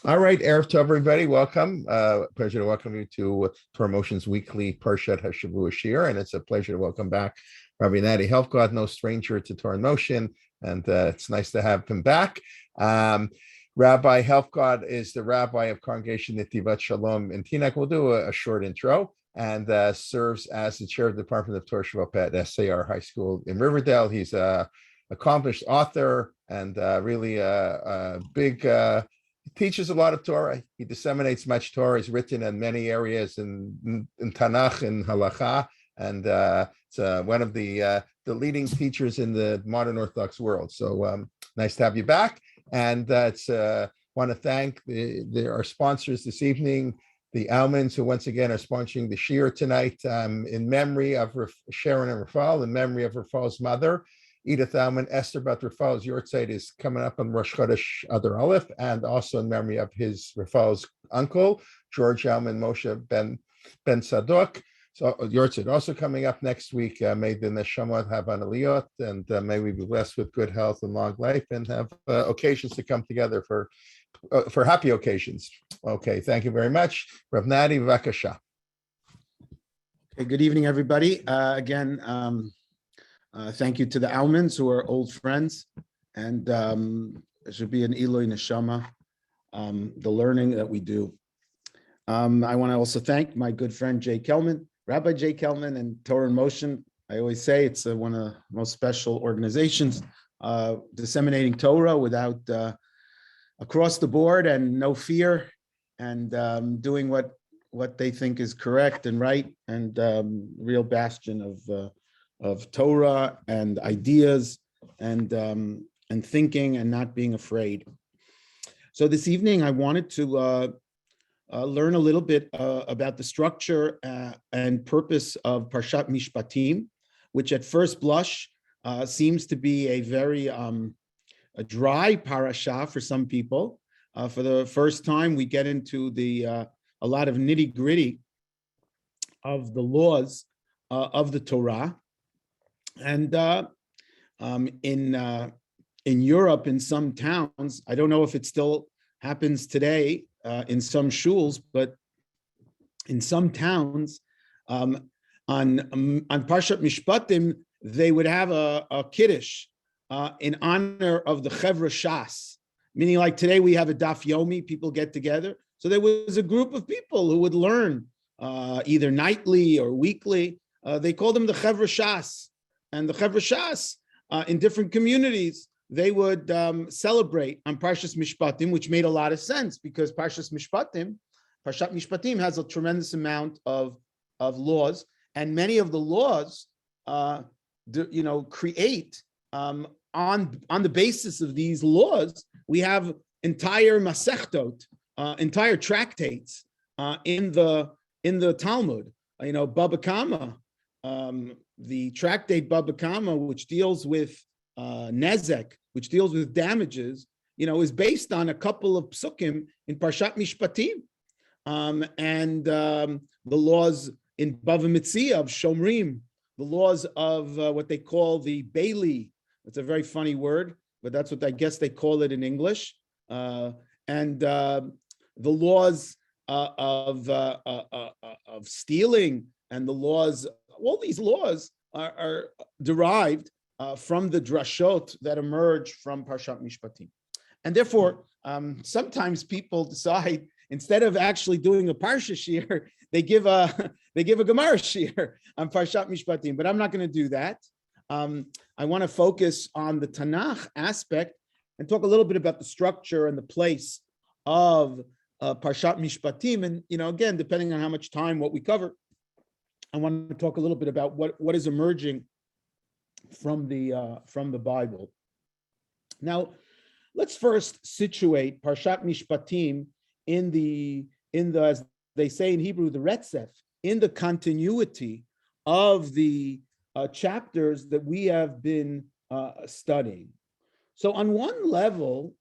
All right, Erev Tov, everybody. Welcome. Pleasure to welcome you to Torah Motion's weekly Parshat Shavua Shir, and it's a pleasure to welcome back Rabbi Nathaniel Helfgot, no stranger to Torah Motion, and it's nice to have him back. Rabbi Helfgot is the rabbi of Congregation Netivat Shalom in Teaneck. We'll do a short intro, and serves as the chair of the Department of Torah Shavua at SAR High School in Riverdale. He's a accomplished author and really a big. He teaches a lot of Torah. He disseminates much Torah. He's written in many areas in Tanakh and Halacha, and it's one of the leading teachers in the modern Orthodox world. So nice to have you back. And want to thank our sponsors this evening, the Almans, who once again are sponsoring the Shir tonight in memory of Sharon and Rafal, in memory of Rafal's mother, Edith Alman. Esther Bat Rafal's Yortzeit is coming up on Rosh Chodesh Adar Aleph, and also in memory of his Rafal's uncle, George Alman Moshe Ben Sadok. So Yortzeit also coming up next week. May the Neshamot have an aliyot, and may we be blessed with good health and long life, and have occasions to come together for happy occasions. Okay, thank you very much. Rav Nadi, Vakasha. Okay, good evening, everybody. Thank you to the Almans, who are old friends, and it should be an Eloi Neshama, the learning that we do. I want to also thank my good friend Jay Kelman, Rabbi Jay Kelman, and Torah in Motion. I always say it's one of the most special organizations, disseminating Torah without across the board and no fear, and doing what they think is correct and right, and real bastion of Torah and ideas and thinking and not being afraid. So this evening I wanted to learn a little bit about the structure and purpose of Parshat Mishpatim, which at first blush seems to be a very a dry parasha for some people. For the first time, we get into a lot of nitty-gritty of the laws of the Torah. And in Europe, in some towns, I don't know if it still happens today in some shuls, but in some towns, on Parshat Mishpatim, they would have a kiddush in honor of the Chevra Shas, meaning like today we have a Daf Yomi, people get together. So there was a group of people who would learn either nightly or weekly. They called them the Chevra Shas. And the Chevra Shas in different communities, they would celebrate on Parshat Mishpatim, which made a lot of sense because Parshat Mishpatim has a tremendous amount of laws, and many of the laws, create on the basis of these laws. We have entire masechtot, entire tractates in the Talmud. Baba Kama. The tractate Baba Kama, which deals with nezek, which deals with damages, is based on a couple of psukim in Parshat Mishpatim, and the laws in Bava Metzia of Shomrim, the laws of what they call the Bailey. It's a very funny word, but that's what I guess they call it in English, and the laws of stealing, and the laws. All these laws are derived from the drashot that emerge from Parshat Mishpatim. And therefore, sometimes people decide, instead of actually doing a Parsha Shir, they give a Gemara Shir on Parshat Mishpatim. But I'm not going to do that. I want to focus on the Tanakh aspect and talk a little bit about the structure and the place of Parshat Mishpatim. And, again, depending on how much time, what we cover, I want to talk a little bit about what is emerging from the Bible. Now, let's first situate Parshat Mishpatim in the as they say in Hebrew, the retzef, in the continuity of the chapters that we have been studying. So, on one level,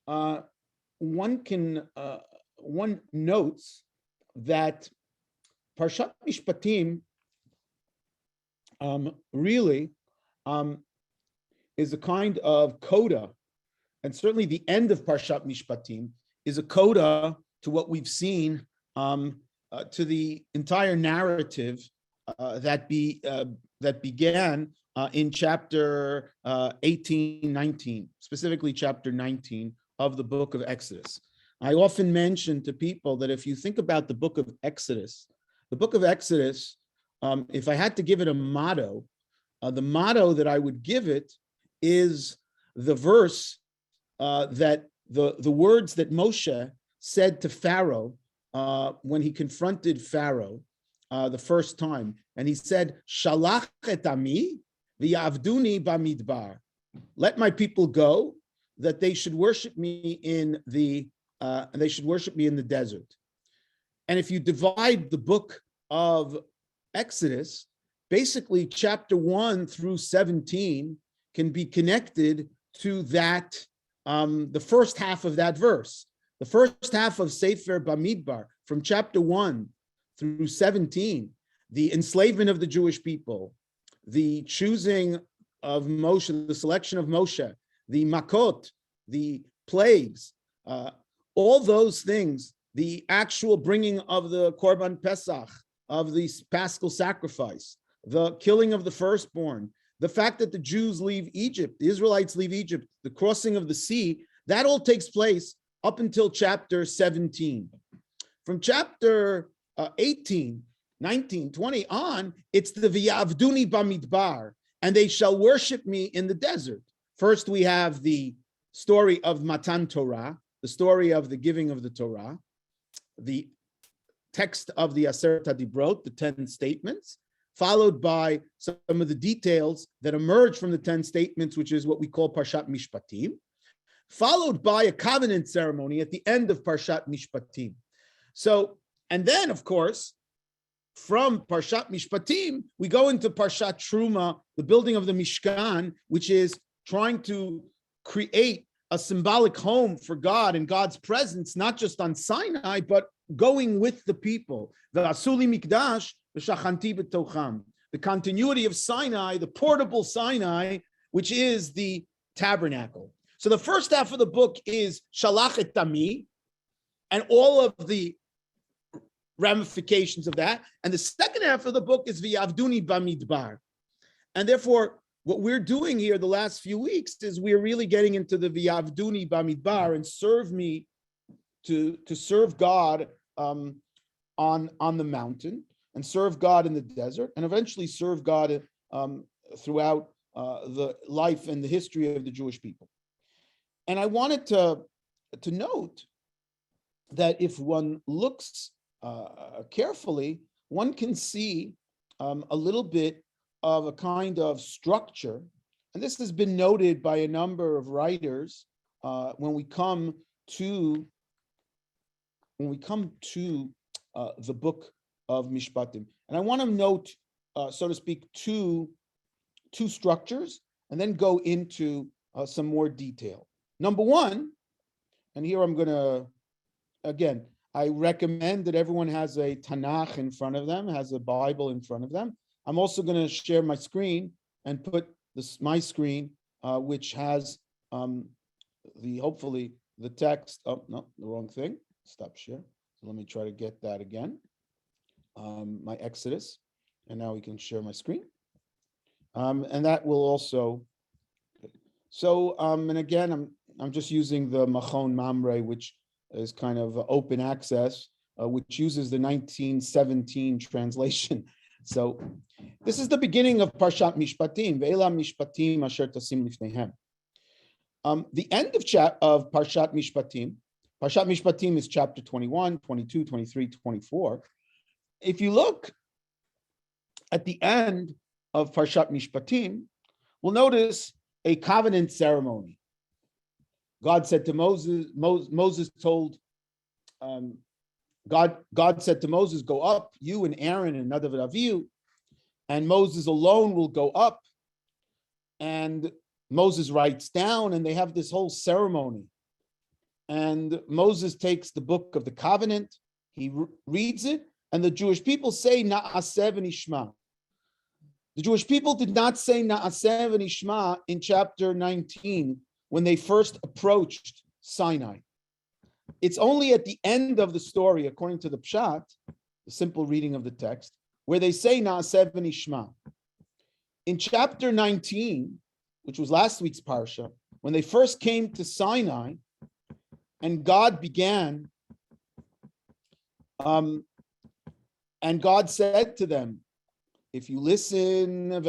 one notes that Parshat Mishpatim really is a kind of coda, and certainly the end of Parshat Mishpatim is a coda to what we've seen, to the entire narrative that began in chapter 18, 19, specifically chapter 19 of the book of Exodus. I often mention to people that if you think about the book of Exodus, if I had to give it a motto, the motto that I would give it is the verse that the words that Moshe said to Pharaoh when he confronted Pharaoh the first time, and he said, "Shalach et ami v'yavduni bamidbar." Let my people go, that they should worship me in the desert. And if you divide the book of Exodus, basically chapter 1 through 17 can be connected to that, the first half of that verse. The first half of Sefer Bamidbar, from chapter 1 through 17, the enslavement of the Jewish people, the choosing of Moshe, the selection of Moshe, the makot, the plagues, all those things, the actual bringing of the Korban Pesach, of the Paschal sacrifice, the killing of the firstborn, the fact that the Jews leave Egypt, the Israelites leave Egypt, the crossing of the sea, that all takes place up until chapter 17. From chapter 18, 19, 20 on, it's the V'yavduni bamidbar, and they shall worship me in the desert. First, we have the story of Matan Torah, the story of the giving of the Torah, the text of the Aseret HaDibrot, the 10 statements, followed by some of the details that emerge from the 10 statements, which is what we call Parshat Mishpatim, followed by a covenant ceremony at the end of Parshat Mishpatim. So, and then, of course, from Parshat Mishpatim, we go into Parshat Truma, the building of the Mishkan, which is trying to create a symbolic home for God and God's presence, not just on Sinai, but going with the people. The Asuli Mikdash, the Shachanti B'tocham, the continuity of Sinai, the portable Sinai, which is the tabernacle. So the first half of the book is Shalach et Ami, and all of the ramifications of that. And the second half of the book is V'yavduni bamidbar. And therefore, what we're doing here the last few weeks is we're really getting into the V'yavduni bamidbar, and serve me to serve God on the mountain, and serve God in the desert, and eventually serve God throughout the life and the history of the Jewish people. And I wanted to note that if one looks carefully, one can see a little bit of a kind of structure, and this has been noted by a number of writers when we come to the book of Mishpatim. And I want to note, so to speak, two structures, and then go into some more detail. Number one, and here I'm going to, again, I recommend that everyone has a Tanakh in front of them, has a Bible in front of them. I'm also going to share my screen and put my screen, which has hopefully the text. Oh, no, the wrong thing. Stop share. So let me try to get that again. My Exodus, and now we can share my screen. And that will also. So, and again, I'm just using the Machon Mamre, which is kind of open access, which uses the 1917 translation. So this is the beginning of Parshat Mishpatim. Ve'ela Mishpatim asher tasim lifneihem. The end of Parshat Mishpatim. Parshat Mishpatim is chapter 21, 22, 23, 24. If you look at the end of Parshat Mishpatim, we'll notice a covenant ceremony. God said to Moses, Moses told, God said to Moses, go up, you and Aaron and Nadav and Avihu, and Moses alone will go up. And Moses writes down, and they have this whole ceremony. And Moses takes the book of the covenant, he reads it, and the Jewish people say, Na'aseh v'nishma. The Jewish people did not say Na'aseh v'nishma in chapter 19 when they first approached Sinai. it's only at the end of the story, according to the Pshat, the simple reading of the text, where they say Na'aseh v'nishma. In chapter 19, which was last week's parsha, when they first came to Sinai, and God began, and God said to them, if you listen, and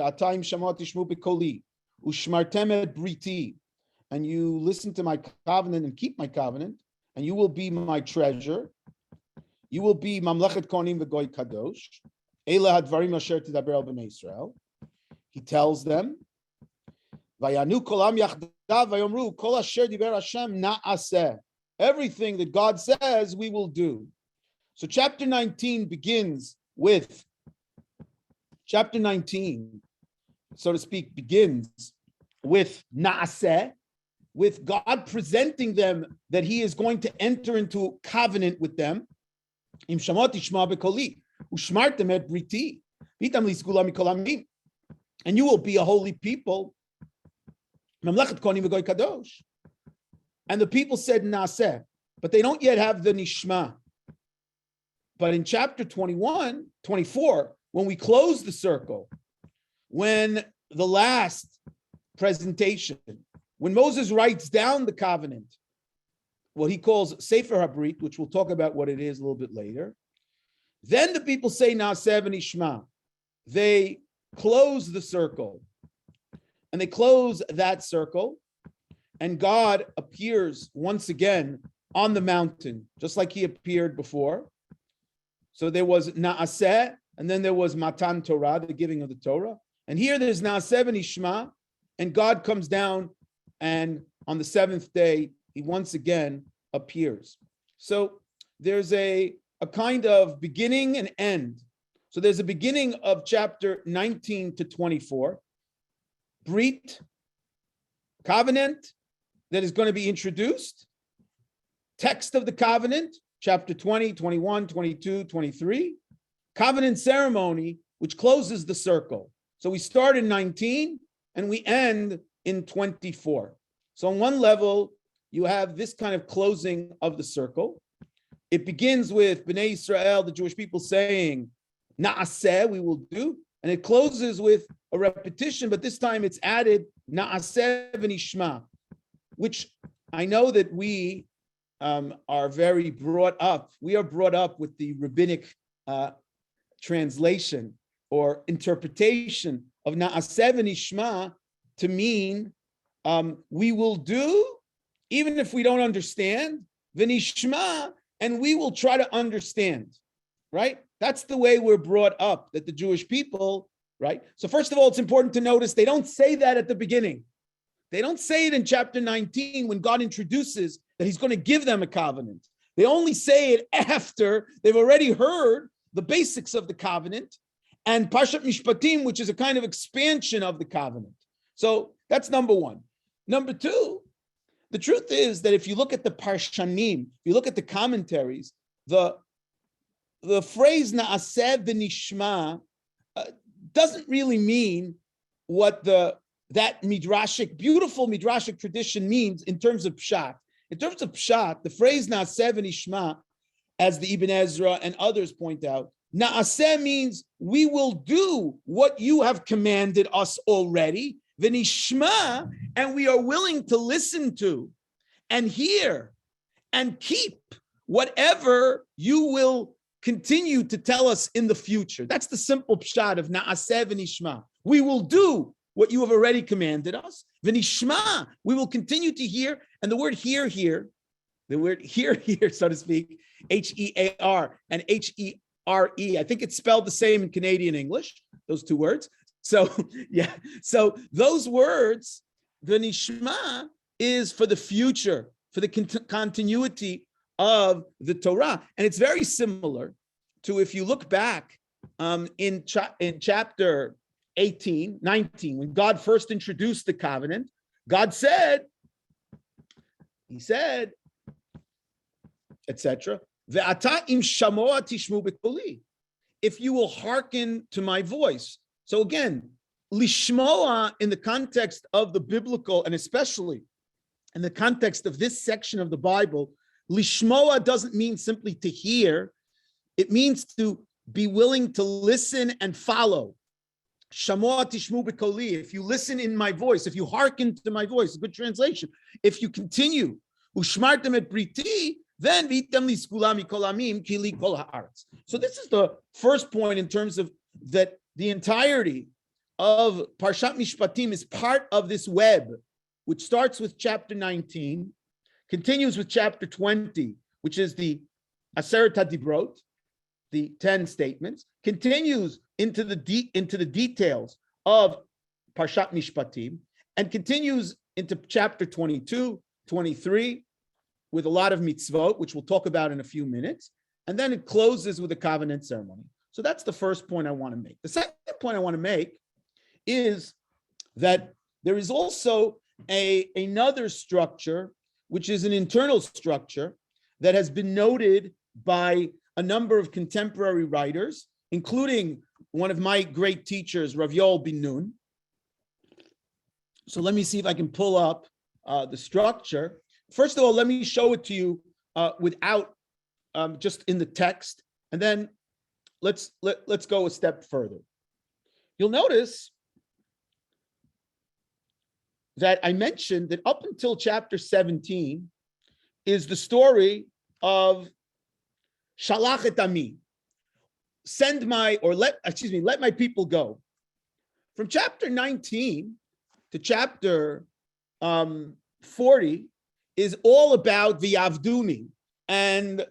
you listen to my covenant and keep my covenant, and you will be my treasure, you will be Mamlechet Kohanim v'Goy Kadosh. Eila hadvarim asher tidaber el bnei Israel. He tells them, Vayanu kolam yachdav vayomru kol asher diber Hashem na'aseh. Everything that God says, we will do. So chapter 19 begins with, chapter 19, so to speak, begins with Na'aseh, with God presenting them that he is going to enter into covenant with them. Im shamot tishma b'koli, ushmartem et briti, vitam lisgula mikol amim. And you will be a holy people. Mamlechet kohanim v'goy kadosh. And the people said Na'aseh, but they don't yet have the nishma. But in chapter 24, when we close the circle, when the last presentation, when Moses writes down the covenant, what he calls Sefer HaBrit, which we'll talk about what it is a little bit later, then the people say Na'aseh v'nishma. They close the circle, and they close that circle, and God appears once again on the mountain, just like he appeared before. So there was Na'aseh, and then there was Matan Torah, the giving of the Torah. And here there's Na'aseh v'nishma, and God comes down, and on the seventh day, he once again appears. So there's a kind of beginning and end. So there's a beginning of chapter 19 to 24, Brit, covenant that is going to be introduced, text of the covenant, chapter 20, 21, 22, 23, covenant ceremony, which closes the circle. So we start in 19 and we end in 24. So on one level, you have this kind of closing of the circle. It begins with Bnei Israel, the Jewish people, saying, Na'aseh, we will do. And it closes with a repetition, but this time it's added, Na'aseh v'nishma, which I know that we are very brought up. We are brought up with the rabbinic translation or interpretation of Na'aseh v'nishma to mean we will do, even if we don't understand, v'nishma, and we will try to understand, right? That's the way we're brought up, that the Jewish people, right? So first of all, it's important to notice they don't say that at the beginning. They don't say it in chapter 19 when God introduces that he's going to give them a covenant. They only say it after they've already heard the basics of the covenant and Parashat Mishpatim, which is a kind of expansion of the covenant. So that's number one. Number two, the truth is that if you look at the Parshanim, if you look at the commentaries, the phrase Na'aseh v'nishma doesn't really mean what that midrashic, beautiful midrashic tradition means in terms of pshat. In terms of pshat, the phrase Na'aseh v'nishma, as the Ibn Ezra and others point out, Na'aseh means we will do what you have commanded us already, v'nishma, and we are willing to listen to and hear and keep whatever you will continue to tell us in the future. That's the simple pshat of Na'aseh v'nishma. We will do what you have already commanded us. V'nishma, we will continue to hear. And the word hear here, so to speak, H-E-A-R and H-E-R-E. I think it's spelled the same in Canadian English, those two words. So, yeah. So those words, v'nishma, is for the future, for the continuity of the Torah. And it's very similar to, if you look back in chapter 19, when God first introduced the covenant, God said, he said, etc. If you will hearken to my voice. So again, lishmoa in the context of the biblical, and especially in the context of this section of the Bible, Lishmoa doesn't mean simply to hear. It means to be willing to listen and follow. Shamoa tishmu b'koli. If you listen in my voice, if you hearken to my voice, a good translation. If you continue, ushmartem et briti, then vitem li skula mikol amim kili kol haaretz. So this is the first point in terms of that the entirety of Parshat Mishpatim is part of this web, which starts with chapter 19, continues with chapter 20, which is the Aseret HaDibrot, the 10 statements, continues into the details of Parshat Mishpatim, and continues into chapter 22, 23, with a lot of mitzvot, which we'll talk about in a few minutes, and then it closes with a covenant ceremony. So that's the first point I want to make. The second point I want to make is that there is also another structure, which is an internal structure that has been noted by a number of contemporary writers, including one of my great teachers, Rav Yoel bin Nun. So let me see if I can pull up the structure. First of all, let me show it to you without just in the text, and then let's go a step further. You'll notice that I mentioned that up until chapter 17 is the story of Shalach et Ami, let my people go. From chapter 19 to chapter 40 is all about V'yavduni, and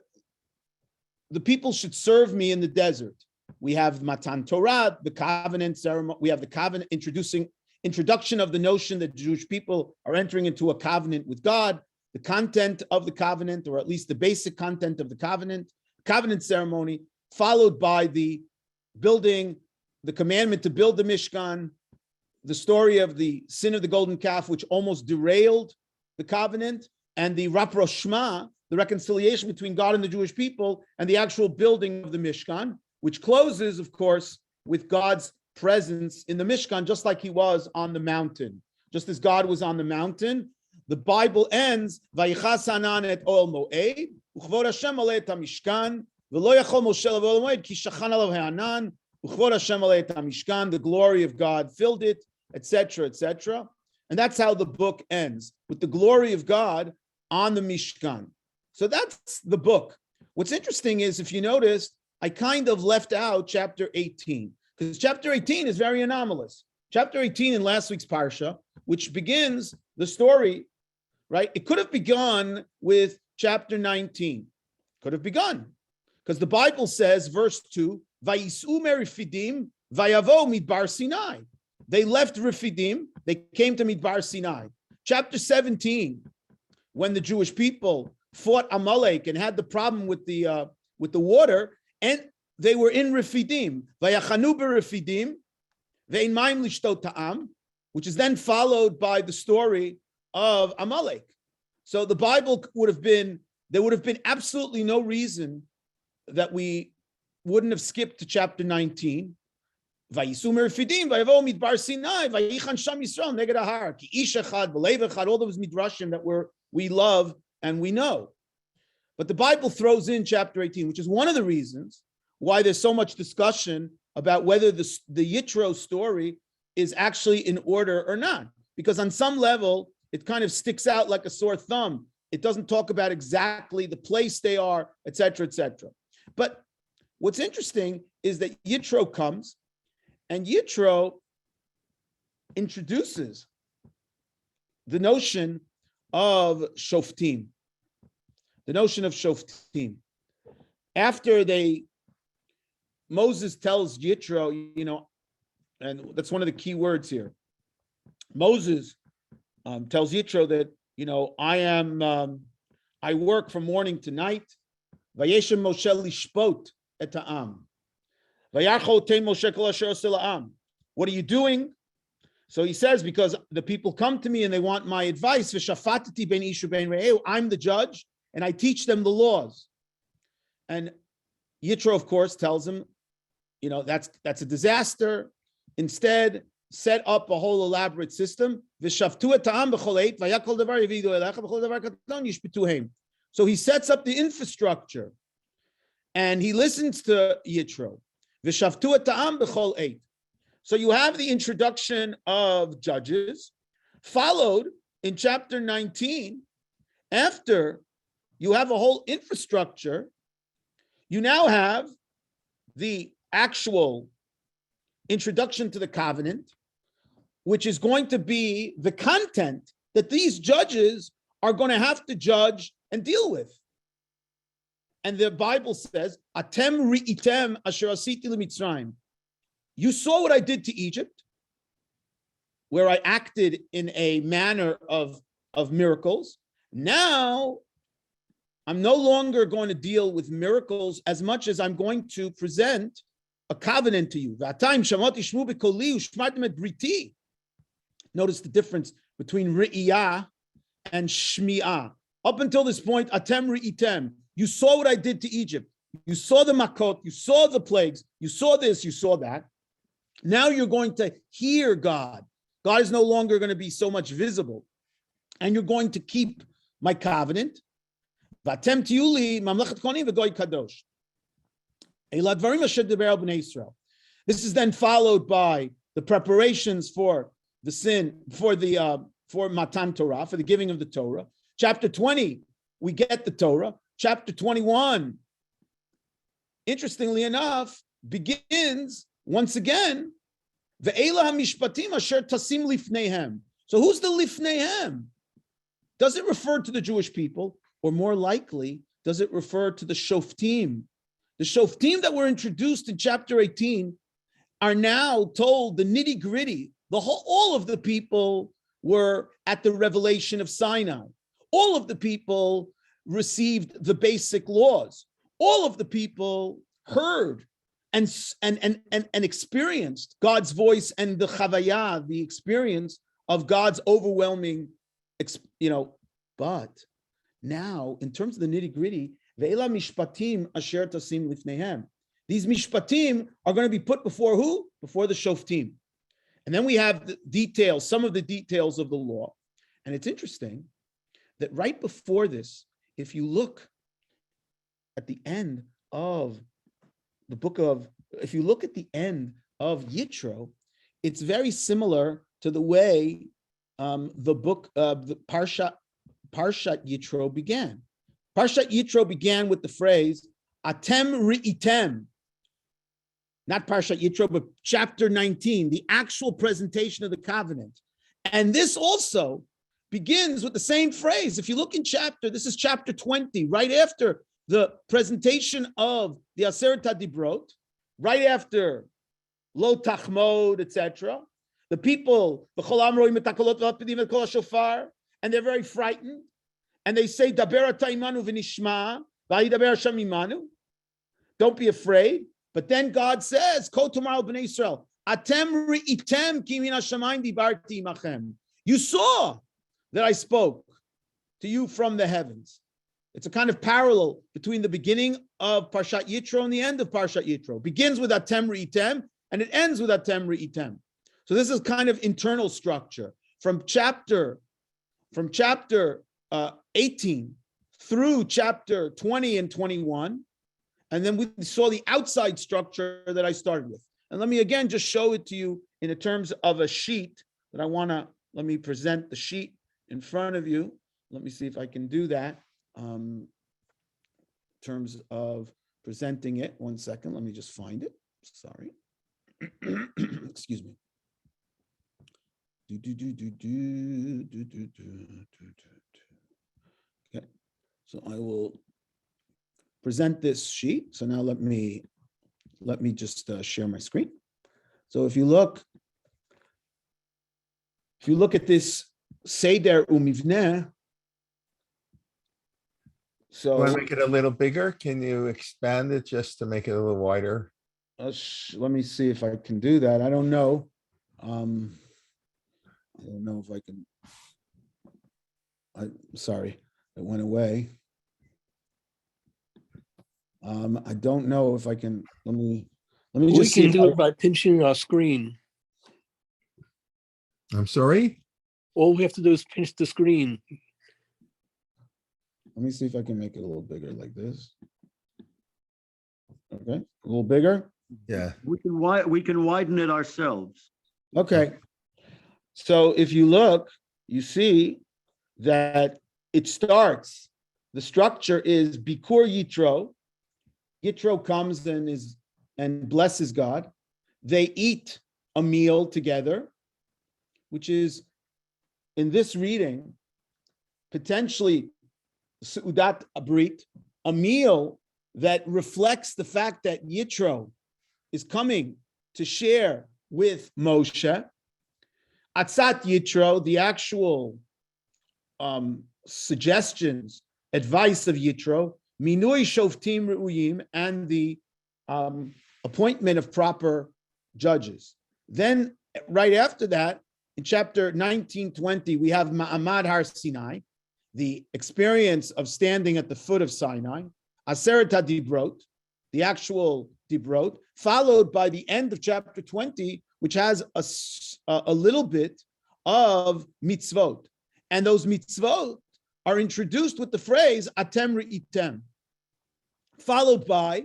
the people should serve me in the desert. We have Matan Torah, the covenant ceremony. We have the covenant introduction of the notion that Jewish people are entering into a covenant with God, the content of the covenant, or at least the basic content of the covenant ceremony, followed by the building, the commandment to build the Mishkan, the story of the sin of the golden calf, which almost derailed the covenant, and the Rapro Shema, the reconciliation between God and the Jewish people, and the actual building of the Mishkan, which closes, of course, with God's presence in the Mishkan, just like he was on the mountain. Just as God was on the mountain, the Bible ends, Vayichas Hanan et Oel Moed, Uchvod Hashem aleh et HaMishkan, V'lo yachol Moshe lev Oel Moed, Ki shachan alav Hanan, Uchvod Hashem aleh et HaMishkan, the glory of God filled it, etc., etc. And that's how the book ends, with the glory of God on the Mishkan. So that's the book. What's interesting is, if you notice, I kind of left out chapter 18, because chapter 18 is very anomalous. Chapter 18 in last week's Parsha, which begins the story, right? It could have begun with chapter 19. Could have begun. Because the Bible says, verse 2, Vayisu merifidim, vayavo midbar Sinai. They left Refidim, they came to Midbar Sinai. Chapter 17, when the Jewish people fought Amalek and had the problem with the water, and they were in Refidim. Vayachanu beRefidim, ve'in mayim lishtot ta'am, which is then followed by the story of Amalek. So the Bible there would have been absolutely no reason that we wouldn't have skipped to chapter 19. Vayisu merifidim, vayavo midbar Sinai, vayichan sham Yisrael neged ahar, ki ish echad, b'lev echad, all those midrashim that we love and we know. But the Bible throws in chapter 18, which is one of the reasons why there's so much discussion about whether the Yitro story is actually in order or not. Because on some level, it kind of sticks out like a sore thumb. It doesn't talk about exactly the place they are, etc., etc. But what's interesting is that Yitro comes, and Yitro introduces the notion of Shoftim. The notion of Shoftim. After Moses tells Yitro, and that's one of the key words here. Moses tells Yitro that, I work from morning to night. Vayeshem Moshe lishpot et ha'am. Vayarcho te Moshe kol asher oseh la'am. What are you doing? So he says, because the people come to me and they want my advice. V'shafatati ben ish u'ben re'eu. I'm the judge, and I teach them the laws. And Yitro, of course, tells him, that's a disaster. Instead, set up a whole elaborate system. So he sets up the infrastructure and he listens to Yitro. V'shavtu et ha'am b'chol eit. So you have the introduction of Judges, followed in chapter 19. After you have a whole infrastructure, you now have the actual introduction to the covenant, which is going to be the content that these judges are going to have to judge and deal with. And the Bible says, Atem ri'item asher asiti l'Mitzrayim. You saw what I did to Egypt, where I acted in a manner of miracles. Now, I'm no longer going to deal with miracles as much as I'm going to present a covenant to you. Notice the difference between ri'iyah and shmi'ah. Up until this point, atem ri'item. You saw what I did to Egypt. You saw the makot. You saw the plagues. You saw this. You saw that. Now you're going to hear God. God is no longer going to be so much visible. And you're going to keep my covenant. Vatem tiuli mamlechet kohanim v'goy kadosh. Elad dvarim asher diber bnei Yisrael. This is then followed by the preparations for the sin, for Matan Torah, for the giving of the Torah. Chapter 20, we get the Torah. Chapter 21, interestingly enough, begins once again, Ve'ela ha-mishpatim asher tasim lifneihem. So who's the lifneihem? Does it refer to the Jewish people? Or more likely, does it refer to the shoftim? The shoftim that were introduced in chapter 18 are now told the nitty-gritty. All of the people were at the revelation of Sinai. All of the people received the basic laws. All of the people heard and experienced God's voice and the chavayah, the experience of God's overwhelming, but now, in terms of the nitty-gritty, ve'ela mishpatim asher tasim lifneihem. These mishpatim are going to be put before who? Before the shoftim. And then we have the details, some of the details of the law. And it's interesting that right before this, if you look at the end of the book of, if you look at the end of Yitro, it's very similar to the way the book of the Parshat Yitro began. Parshat Yitro began with the phrase, Atem ri'item. Not Parshat Yitro, but chapter 19, the actual presentation of the covenant. And this also begins with the same phrase. If you look in this is chapter 20, right after the presentation of the Aseret HaDibrot, right after Lo Tachmod, etc. The people, and they're very frightened. And they say, Daber ata imanu v'nishma, v'yidaber Hashem imanu. Don't be afraid. But then God says, Ko tomorrow b'nei Yisrael, Atem ri'item ki min hashamayim dibarti imachem. You saw that I spoke to you from the heavens. It's a kind of parallel between the beginning of Parshat Yitro and the end of Parshat Yitro. It begins with Atem ri'item, and it ends with Atem ri'item. So this is kind of internal structure. From chapter 18 through chapter 20 and 21. And then we saw the outside structure that I started with. And let me again just show it to you in terms of a sheet that let me present the sheet in front of you. Let me see if I can do that. In terms of presenting it, 1 second, let me just find it. Sorry. Excuse me. Okay, so I will present this sheet. So now let me just share my screen. So if you look at this Seder Umivneh, so want to make it a little bigger? Can you expand it just to make it a little wider? Let me see if I can do that. I don't know. I don't know if I can. I'm sorry, it went away. I don't know if I can. Let me just. We can do it by pinching our screen. I'm sorry? All we have to do is pinch the screen. Let me see if I can make it a little bigger like this. Okay, a little bigger. Yeah. We can widen it ourselves. Okay. So if you look, you see that it starts, the structure is Bikur Yitro. Yitro comes and blesses God. They eat a meal together, which is in this reading, potentially Seudat Abrit, a meal that reflects the fact that Yitro is coming to share with Moshe. Atzat Yitro, the actual suggestions, advice of Yitro, Minui Shoftim Re'uyim, and the appointment of proper judges. Then, right after that, in chapter 19:20, we have Ma'amad Har Sinai, the experience of standing at the foot of Sinai, Aseret HaDibrot, the actual Dibrot, followed by the end of chapter 20, which has a little bit of mitzvot. And those mitzvot are introduced with the phrase, Atem Re'item, followed by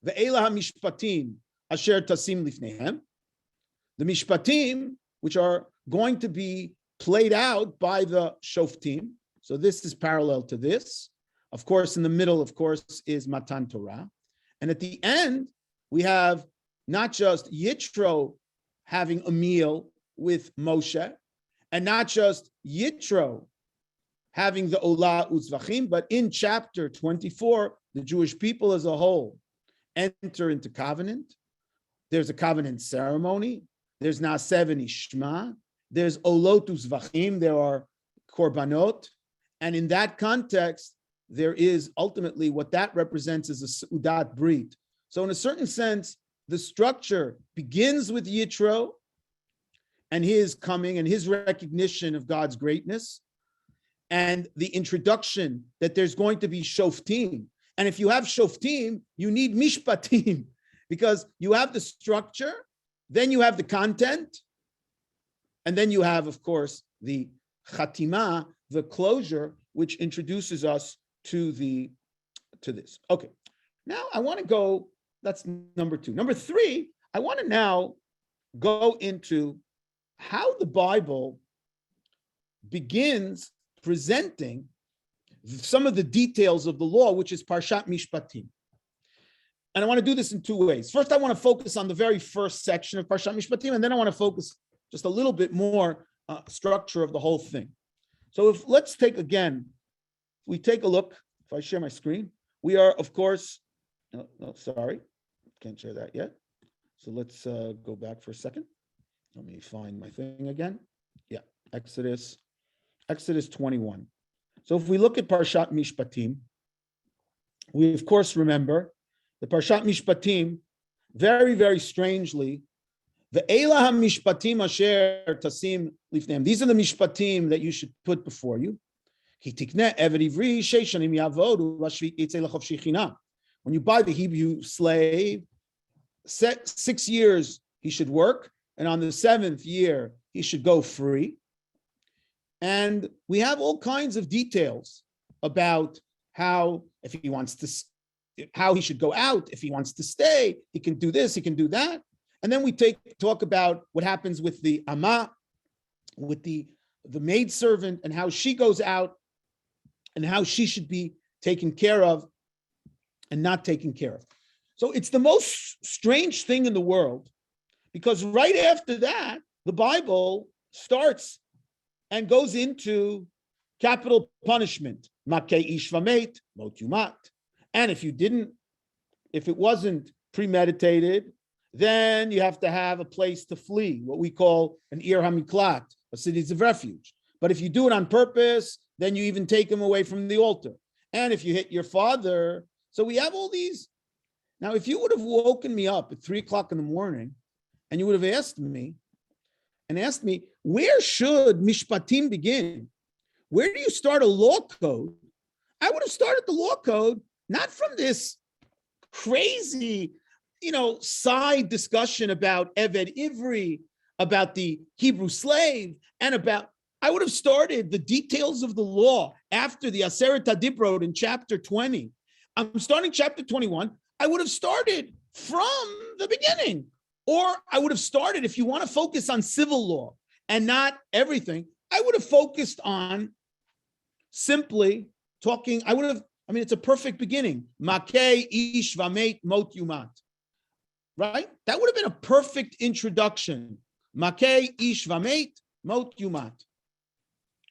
Ve'ela HaMishpatim Asher Tasim Lifnehem, the Mishpatim, which are going to be played out by the Shoftim. So this is parallel to this. Of course, in the middle, of course, is Matan Torah. And at the end, we have not just Yitro having a meal with Moshe, and not just Yitro having the Olah Uzvachim, but in chapter 24, the Jewish people as a whole enter into covenant. There's a covenant ceremony. There's Naaseh v'Nishma. There's Olot Uzvachim. There are Korbanot. And in that context, there is ultimately what that represents as a Seudat Brit. So in a certain sense, the structure begins with Yitro and his coming and his recognition of God's greatness, and the introduction that there's going to be Shoftim. And if you have Shoftim, you need Mishpatim, because you have the structure, then you have the content, and then you have, of course, the Chatima, the closure, which introduces us to this. Okay, now I want to go, that's number two. Number three, I want to now go into how the Bible begins presenting some of the details of the law, which is Parshat Mishpatim. And I want to do this in two ways. First, I want to focus on the very first section of Parshat Mishpatim, and then I want to focus just a little bit more structure of the whole thing. So let's take again, we take a look, if I share my screen, we are, of course, sorry, can't share that yet. So let's go back for a second. Let me find my thing again. Yeah, Exodus 21. So if we look at Parshat Mishpatim, we of course remember the Parshat Mishpatim, very, very strangely, the Elah HaMishpatim Asher Tasim Lifneim. These are the Mishpatim that you should put before you. When you buy the Hebrew slave, 6 years he should work, and on the 7th year he should go free. And we have all kinds of details about how, if he wants to, how he should go out, if he wants to stay, he can do this, he can do that. And then we talk about what happens with the Amma, with the maidservant, and how she goes out and how she should be taken care of and not taken care of. So it's the most strange thing in the world, because right after that, the Bible starts and goes into capital punishment. Makei ish v'met, mot yumat. And if it wasn't premeditated, then you have to have a place to flee, what we call an ir hamiklat, a city of refuge. But if you do it on purpose, then you even take him away from the altar. And if you hit your father, so we have all these. Now, if you would have woken me up at 3 o'clock in the morning and you would have asked me, where should Mishpatim begin? Where do you start a law code? I would have started the law code not from this crazy, side discussion about Eved Ivri, about the Hebrew slave, and about, I would have started the details of the law after the Aseret HaDibrot in chapter 20. I'm starting chapter 21. I would have started from the beginning. Or I would have started, if you want to focus on civil law and not everything, I would have focused on simply talking. It's a perfect beginning. Makeh ish v'ameit mot yumat. Right? That would have been a perfect introduction. Makeh ish v'ameit mot yumat.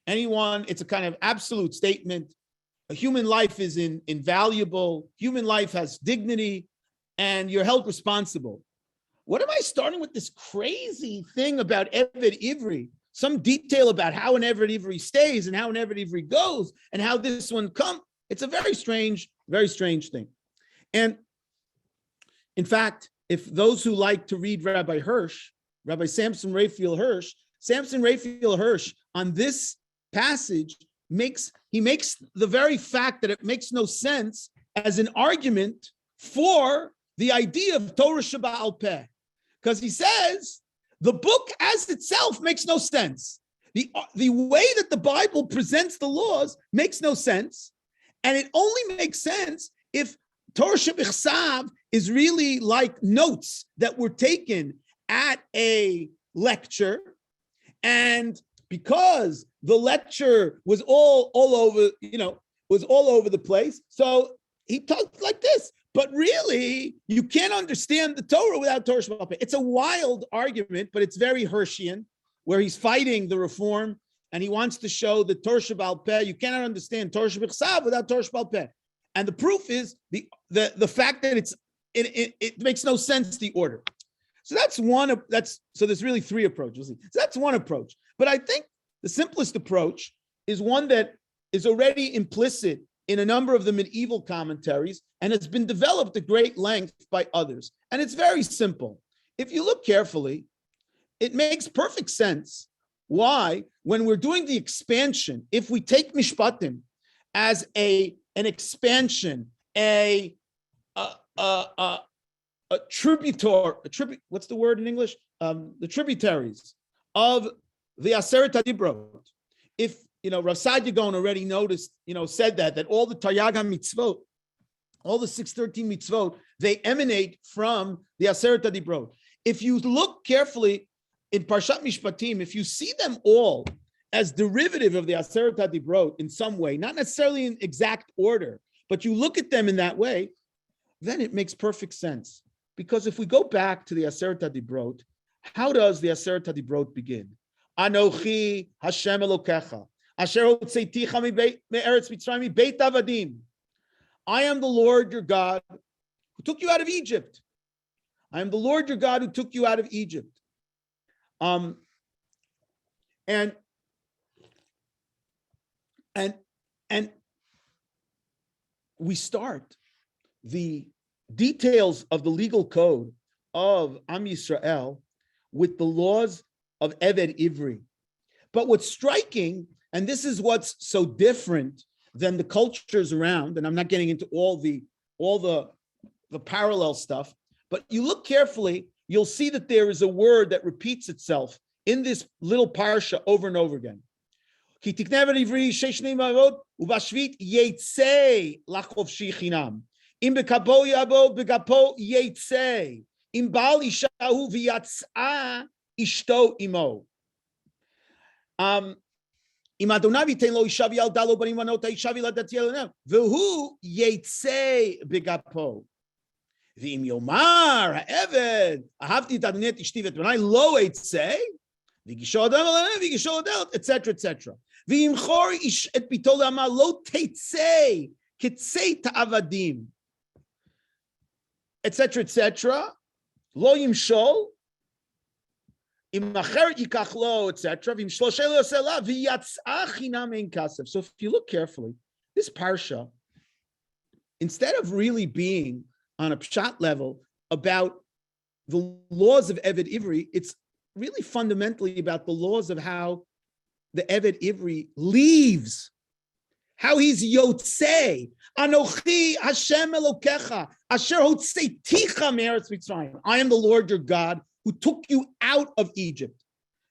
It's a kind of absolute statement. A human life is invaluable. Human life has dignity, and you're held responsible. What am I starting with this crazy thing about Eved Ivri? Some detail about how an Eved Ivri stays and how an Eved Ivri goes and how this one comes. It's a very strange thing. And in fact, if those who like to read Rabbi Samson Raphael Hirsch on this passage makes the very fact that it makes no sense as an argument for the idea of Torah Sheba'al Peh. Because he says the book as itself makes no sense. The way that the Bible presents the laws makes no sense. And it only makes sense if Torah Shebichsav is really like notes that were taken at a lecture. And because the lecture was all over the place, so he talked like this. But really, you can't understand the Torah without Torah Sheba'al Peh. It's a wild argument, but it's very Hirschian, where he's fighting the reform, and he wants to show that Torah Sheba'al Peh, you cannot understand Torah Shebichsav without Torah Sheba'al Peh. And the proof is the fact that it makes no sense, the order. So so there's really three approaches. So that's one approach. But I think the simplest approach is one that is already implicit in a number of the medieval commentaries and has been developed at great length by others. And it's very simple. If you look carefully, it makes perfect sense why, when we're doing the expansion, if we take Mishpatim as an expansion, a what's the word in English? The tributaries of the Aseret HaDibrot. If Rav Sadia Gaon already said that all the Taryag HaMitzvot, all the 613 mitzvot, they emanate from the Aseret HaDibrot. If you look carefully in Parshat Mishpatim, if you see them all as derivative of the Aseret HaDibrot in some way, not necessarily in exact order, but you look at them in that way, then it makes perfect sense. Because if we go back to the Aseret HaDibrot, how does the Aseret HaDibrot begin? Anochi Hashem Elokecha, Asher hotzeiticha me'eretz Mitzrayim beit avadim. I am the Lord your God who took you out of Egypt. I am the Lord your God who took you out of Egypt. And we start the details of the legal code of Am Yisrael with the laws of Eved Ivri. But what's striking, and this is what's so different than the cultures around, and I'm not getting into all the parallel stuff, but you look carefully, you'll see that there is a word that repeats itself in this little parsha over and over again. Ki tiknei Eved Ivri sheish shnei ma'avot ubashvit yetzei lachofshi chinam. Im bekapo yabo bekapo yetzei. Im baal ishahu v'yatzah ishto imo. Im Adonai v'itein lo isha v'yalda lo banim vanot ha'isha v'yaladat yelena v'hu yetzei bekapo. V'im yomar ha'eved ahavti et Adonai et ishti v'etbonai lo yetzei v'gisho adam alei v'gisho adel, etc., etc. V'im chor ish et bito le'ama lo tetzei ketzei ta'avadim, etc., etc. Lo yimshol im acheret yikach lo, etc. V'im shloshe lo yoseh la v'yatzah chinam ein kasef. So if you look carefully, this parsha, instead of really being on a pshat level about the laws of Eved Ivri, it's really fundamentally about the laws of how the Eved Ivri leaves, how he's yotzei. Anochi Hashem Elokecha, Asher hotzeiticha me'eretz Mitzrayim. I am the Lord your God who took you out of Egypt.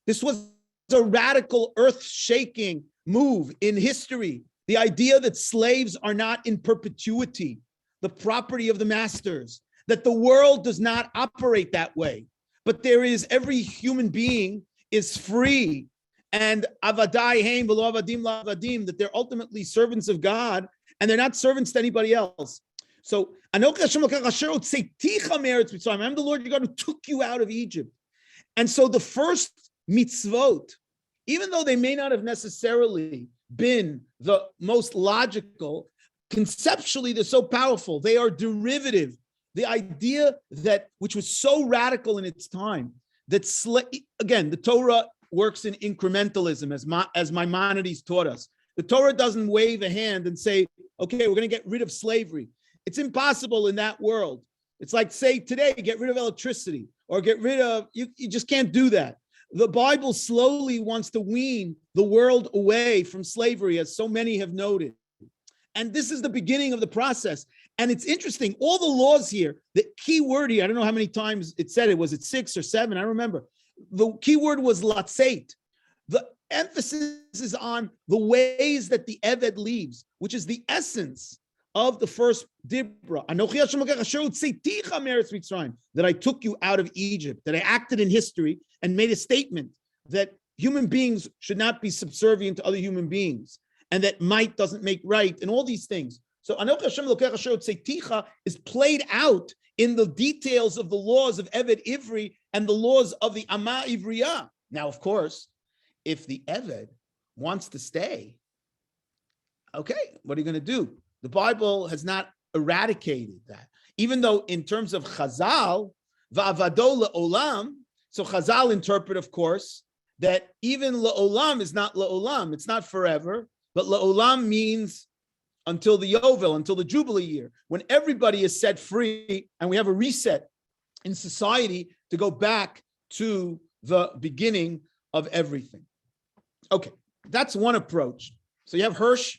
This was a radical, earth-shaking move in history. The idea that slaves are not in perpetuity, the property of the masters, that the world does not operate that way, but there is, every human being is free, and avadai heim v'lo avadim la'avadim, that they're ultimately servants of God, and they're not servants to anybody else. So, Anochi Hashem Elokecha asher hotzeiticha me'eretz Mitzrayim, I'm the Lord your God who took you out of Egypt. And so the first mitzvot, even though they may not have necessarily been the most logical, conceptually they're so powerful. They are derivative. The idea that, which was so radical in its time, that again, the Torah works in incrementalism, as Maimonides taught us. The Torah doesn't wave a hand and say, okay, we're going to get rid of slavery. It's impossible in that world. It's like, say today, get rid of electricity, or get rid of, you just can't do that. The Bible slowly wants to wean the world away from slavery, as so many have noted. And this is the beginning of the process. And it's interesting, all the laws here, the key word here, I don't know how many times it said it, was it 6 or 7? I don't remember. The key word was latzeit. The emphasis is on the ways that the Eved leaves, which is the essence of the first Dibra. That I took you out of Egypt, that I acted in history and made a statement that human beings should not be subservient to other human beings, and that might doesn't make right, and all these things. So Anochi Hashem Elokecha asher hotzeiticha is played out in the details of the laws of Eved Ivri and the laws of the Ama Ivriya. Now, of course, if the Eved wants to stay, okay, what are you going to do? The Bible has not eradicated that. Even though in terms of Chazal, va'avado le'olam, so Chazal interpret, of course, that even le'olam is not le'olam, it's not forever, but le'olam means until the Yovel, until the Jubilee year, when everybody is set free and we have a reset in society to go back to the beginning of everything. Okay, that's one approach. So you have Hirsch,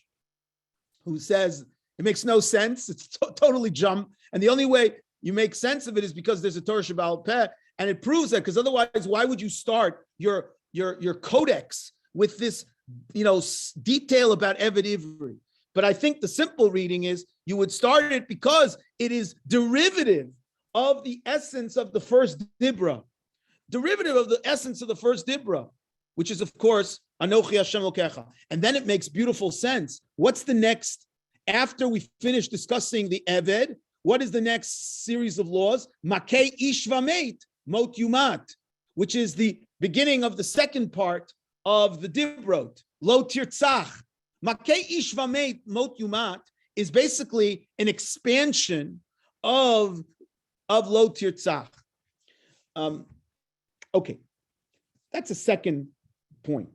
who says it makes no sense, it's totally jump, and the only way you make sense of it is because there's a Torah Shebaal Peh, and it proves that, because otherwise, why would you start your codex with this, detail about Eved Ivri? But I think the simple reading is you would start it because it is derivative of the essence of the first Dibra, derivative of the essence of the first Dibra, which is, of course, Anochi Hashem Elokecha. And then it makes beautiful sense. What's the next, after we finish discussing the Eved, what is the next series of laws? Makei ish v'meit, mot yumat, which is the beginning of the second part of the Dibrot, lo tirtzach. Makei ish v'meit, mot yumat is basically an expansion of lo tirtzach. Okay, that's a second point.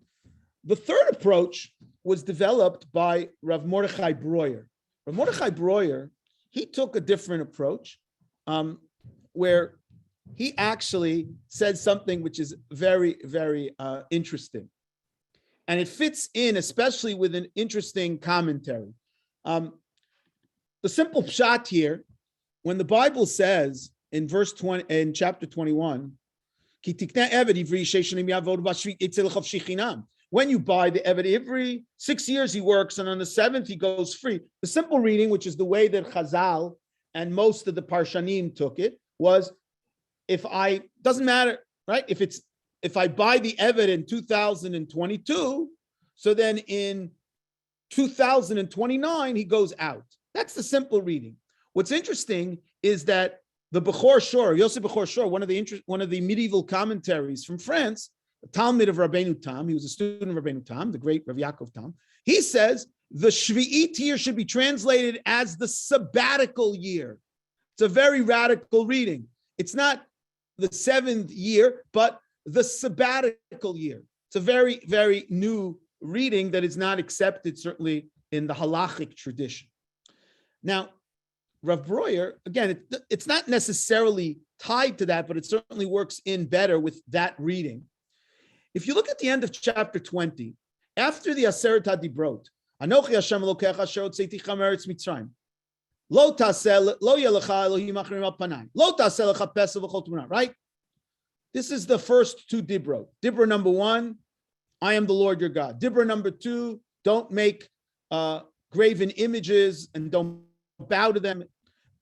The third approach was developed by Rav Mordechai Breuer. Rav Mordechai Breuer, he took a different approach, where he actually said something which is very, very interesting. And it fits in, especially with an interesting commentary. The simple pshat here, when the Bible says in verse 20, in chapter 21, when you buy the Eved Ivri, 6 years he works, and on the 7th he goes free. The simple reading, which is the way that Chazal and most of the Parshanim took it, was doesn't matter, right? If I buy the Eved in 2022, so then in 2029 he goes out. That's the simple reading. What's interesting is that the Bechor Shor, Yosef Bechor Shor, one of the medieval commentaries from France, a Talmud of Rabbeinu Tam, he was a student of Rabbeinu Tam, the great Rav Yaakov Tam, he says the Shvi'it here should be translated as the sabbatical year. It's a very radical reading. It's not the 7th year, but the sabbatical year. It's a very, very new reading that is not accepted, certainly in the halachic tradition. Now, Rav Breuer, again, it's not necessarily tied to that, but it certainly works in better with that reading. If you look at the end of chapter 20, after the Aseret HaDibrot, Anochi Hashem Elokecha asher hotzeiticha me'eretz Mitzrayim, lo ta'aseh lo yelecha Elohim achrim al panai, lo ta'aseh lecha pesach v'chol tmunah, right? This is the first two Dibrot. Dibra number 1, I am the Lord your God. Dibra number 2, don't make graven images and don't bow to them.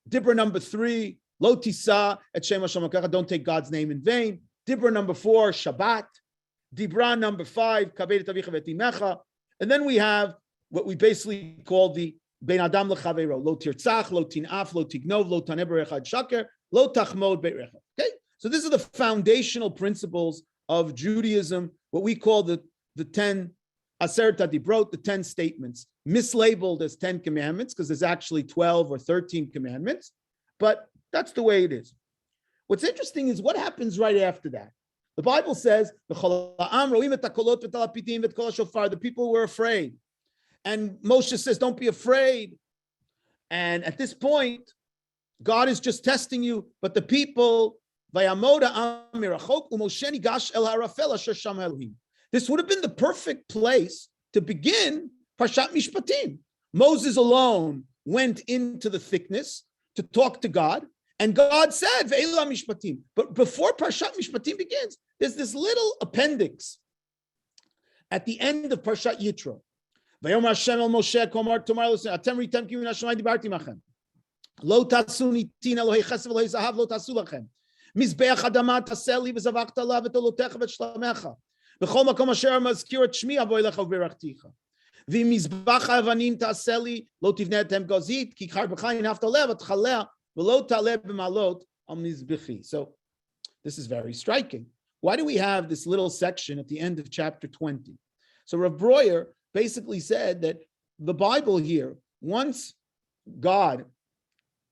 Dibra number 3, lo tisa et shem Hashem Elokecha, don't take God's name in vain. Dibra number 4, Shabbat. Dibra number 5, kaved et avicha v'et imecha. And then we have what we basically call the Ben Adam lechavero, lo tirtzach, lo tinaf, lo tignov, lo taneh berechad shaker, lo tachmod berecha. Okay, so this is the foundational principles of Judaism, what we call the 10 Aseret HaDibrot, the 10 statements, mislabeled as 10 commandments, because there's actually 12 or 13 commandments, but that's the way it is. What's interesting is what happens right after that. The Bible says, the people were afraid. And Moshe says, don't be afraid. And at this point, God is just testing you, but the people, this would have been the perfect place to begin Parshat Mishpatim. Moses alone went into the thickness to talk to God, and God said, Ve'ela Mishpatim. But before Parshat Mishpatim begins, there's this little appendix at the end of Parshat Yitro. Vayomer Hashem el Moshe, Komar Tomar Atem ritem ki min hashamayim dibarti machem. Lo tasuni tin Elohei chesed v'Elohei zahav lo tasu lachem. Mizbeach adama taseh li v'zavachta la v'tolotecha v'shlomecha. V'chol makom asher mazkir et shmi avo elecha v'berachticha. V'mizbach ha'avanim taseh li lo tivneh etem gazit ki char b'chayin hafta lev atchaleh v'lo taleh b'malot al mizbechi. So this is very striking. Why do we have this little section at the end of chapter 20? So Rav Breuer basically said that the Bible here, once God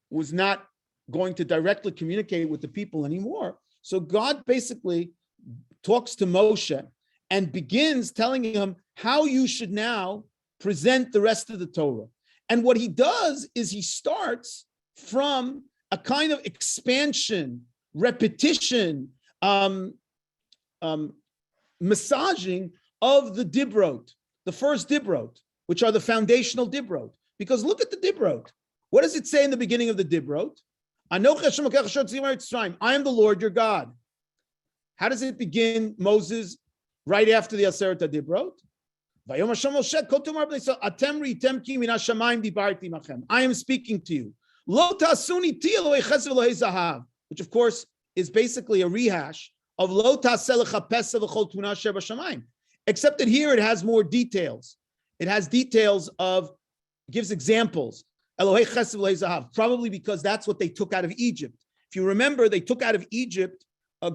was not going to directly communicate with the people anymore, so God basically talks to Moshe and begins telling him how you should now present the rest of the Torah. And what he does is he starts from a kind of expansion, repetition, massaging of the Dibrot, the first Dibrot, which are the foundational Dibrot. Because look at the Dibrot. What does it say in the beginning of the Dibrot? I am the Lord your God. How does it begin, Moses, right after the Aseret HaDibrot? I am speaking to you. Which of course is basically a rehash of lo ta'aselecha pesach v'chol tuna asher b'shamayim. Except that here it has more details. It has details of, gives examples. Elohei chesed v'Elohei zahav, probably because that's what they took out of Egypt. If you remember, they took out of Egypt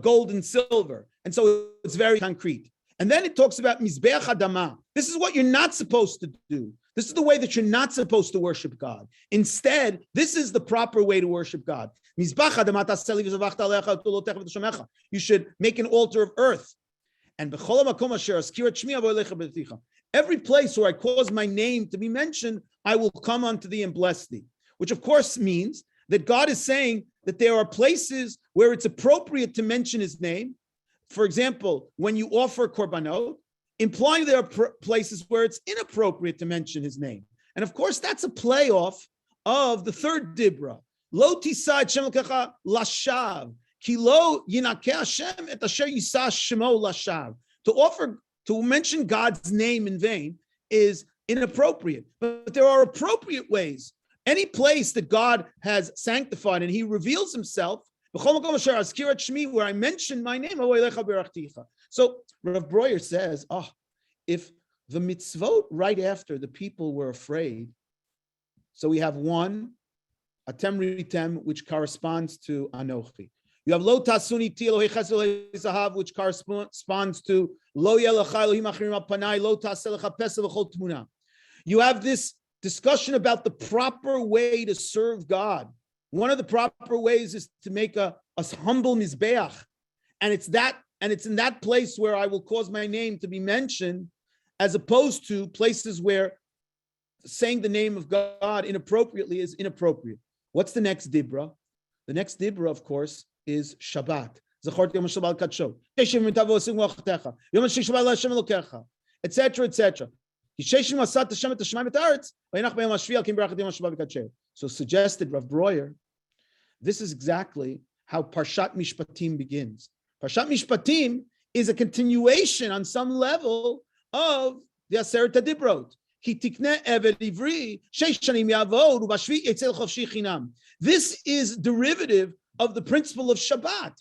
gold and silver. And so it's very concrete. And then it talks about mizbeach adama. This is what you're not supposed to do. This is the way that you're not supposed to worship God. Instead, this is the proper way to worship God. You should make an altar of earth. And every place where I cause my name to be mentioned, I will come unto thee and bless thee. Which of course means that God is saying that there are places where it's appropriate to mention his name. For example, when you offer korbanot, implying there are places where it's inappropriate to mention his name. And of course, that's a playoff of the third Dibra. Lo tisa et Shem Elokecha lashav, ki lo yinakeh Hashem et asher yisa shemo lashav. To mention God's name in vain is inappropriate. But there are appropriate ways. Any place that God has sanctified and he reveals himself, where I mention my name. So Rav Breuer says, if the mitzvot right after the people were afraid, so we have one, atem ritem, which corresponds to anochi. You have lo tasuni ti Elohei chesed v'Elohei zahav, which corresponds to lo yelecha Elohim achirim al panai, lo ta'aseh lecha pesach v'chol tmuna. You have this discussion about the proper way to serve God. One of the proper ways is to make a humble mizbeach, and it's in that place where I will cause my name to be mentioned, as opposed to places where saying the name of God inappropriately is inappropriate. What's the next dibra? The next dibra, of course, is Shabbat. Etc., etc. So suggested Rav Breuer, this is exactly how Parshat Mishpatim begins. Parshat Mishpatim is a continuation on some level of the Aseret HaDibrot. This is derivative of the principle of Shabbat.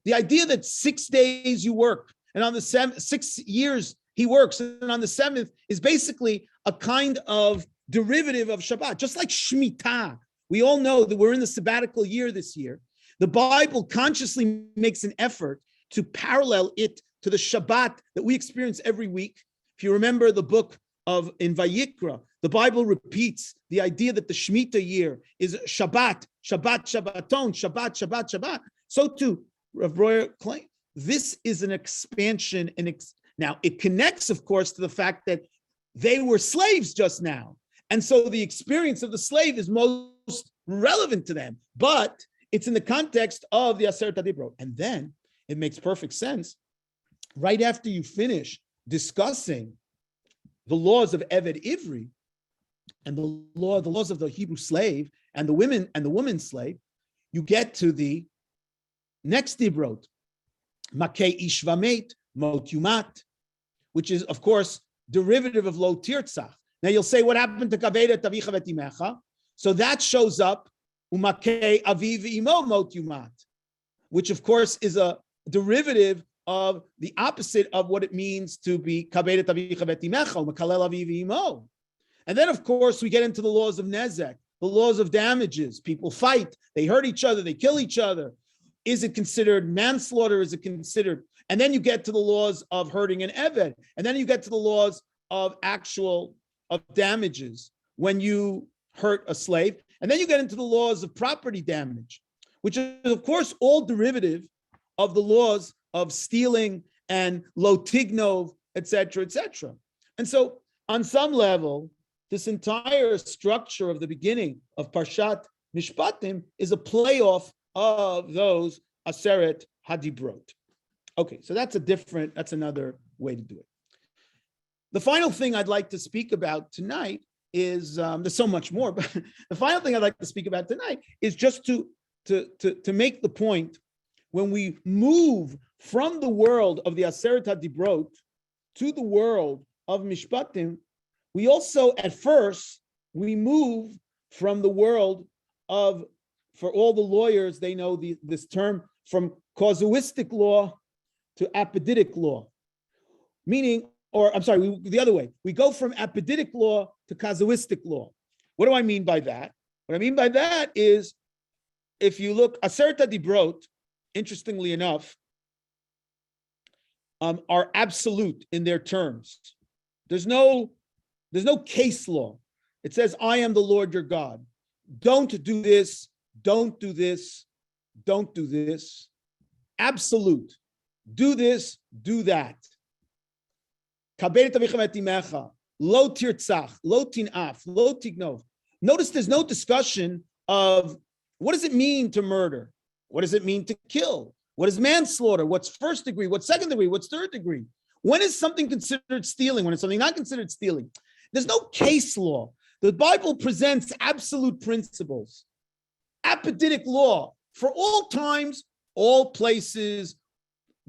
The idea that 6 days you work, and on the 6 years he works, and on the 7th is basically a kind of derivative of Shabbat, just like Shemitah. We all know that we're in the sabbatical year this year. The Bible consciously makes an effort to parallel it to the Shabbat that we experience every week. If you remember the book in Vayikra, the Bible repeats the idea that the Shemitah year is Shabbat, Shabbat, Shabbaton, Shabbat, Shabbat, Shabbat. So too, Rav Breuer claims this is an expansion. Now, it connects, of course, to the fact that they were slaves just now. And so the experience of the slave is most relevant to them. But it's in the context of the Aseret HaDibrot. And then it makes perfect sense. Right after you finish discussing the laws of Eved Ivri and the laws of the Hebrew slave and the woman slave, you get to the next Dibrot, Makei Ish Vamet, Mot Yumat, which is, of course, derivative of Lo Tirtzach. Now you'll say, what happened to Kaveda Tavicha Vetimecha? So that shows up, Umakei Aviv Imo Mot Yumat, which of course is a derivative of the opposite of what it means to be Kaveda Tavicha Vetimecha, Umakalel Aviv Imo. And then, of course, we get into the laws of Nezek, the laws of damages. People fight, they hurt each other, they kill each other. Is it considered manslaughter? Is it considered? And then you get to the laws of hurting an Eved. And then you get to the laws of damages when you hurt a slave. And then you get into the laws of property damage, which is, of course, all derivative of the laws of stealing and lo tignov, etc., etc. And so, on some level, this entire structure of the beginning of Parshat Mishpatim is a playoff of those Aseret HaDibrot. Okay, so that's another way to do it. The final thing I'd like to speak about tonight is, there's so much more, but the final thing I'd like to speak about tonight is just to make the point, when we move from the world of the Aseret HaDibrot to the world of Mishpatim, we also, at first, we move from the world of, for all the lawyers, they know this term, from Causalistic law to Apodic law. Meaning, the other way. We go from Apodic law to Causalistic law. What do I mean by that? What I mean by that is, if you look, Aseret HaDibrot, interestingly enough, are absolute in their terms. There's no case law. It says, I am the Lord your God. Don't do this, don't do this, don't do this. Absolute. Do this, do that. Lo tirtzach, lo tinaf, lo tignov. Notice there's no discussion of what does it mean to murder? What does it mean to kill? What is manslaughter? What's first degree? What's second degree? What's third degree? When is something considered stealing? When is something not considered stealing? There's no case law. The Bible presents absolute principles. Apodic law, for all times, all places,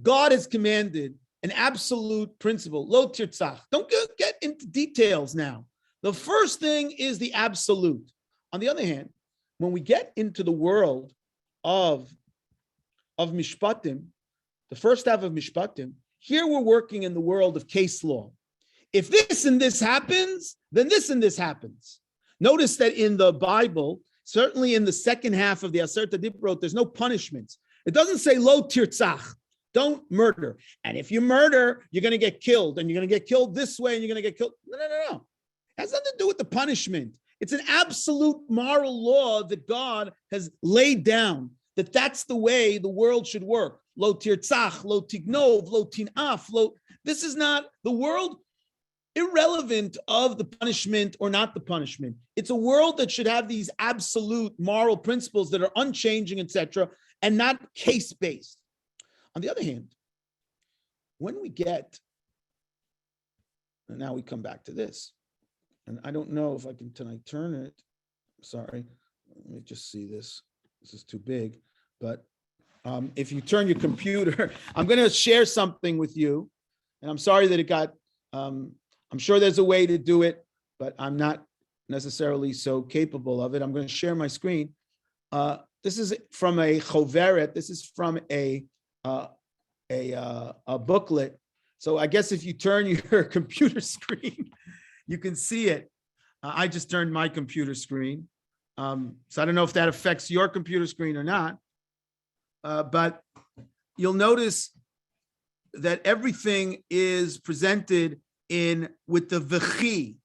God has commanded an absolute principle. Lo tirtzach. Don't get into details now. The first thing is the absolute. On the other hand, when we get into the world of Mishpatim, the first half of Mishpatim, here we're working in the world of case law. If this and this happens, then this and this happens. Notice that in the Bible, certainly in the second half of the Aseret HaDibrot, there's no punishments. It doesn't say lo tirtzach, don't murder. And if you murder, you're going to get killed, and you're going to get killed this way, and you're going to get killed. No. It has nothing to do with the punishment. It's an absolute moral law that God has laid down, that that's the way the world should work. Lo tirtzach, lo tignov, lo tinaf, this is not the world irrelevant of the punishment or not the punishment. It's a world that should have these absolute moral principles that are unchanging, etc., and not case-based. On the other hand, when we get, and now we come back to this, and I don't know if I can turn it. Sorry, let me just see this. This is too big, but If you turn your computer, I'm going to share something with you. And I'm sorry that it got, I'm sure there's a way to do it, but I'm not necessarily so capable of it. I'm going to share my screen. This is from a choveret. This is from a booklet. So I guess if you turn your computer screen, you can see it. I just turned my computer screen. So I don't know if that affects your computer screen or not. But you'll notice that everything is presented with the v'chi.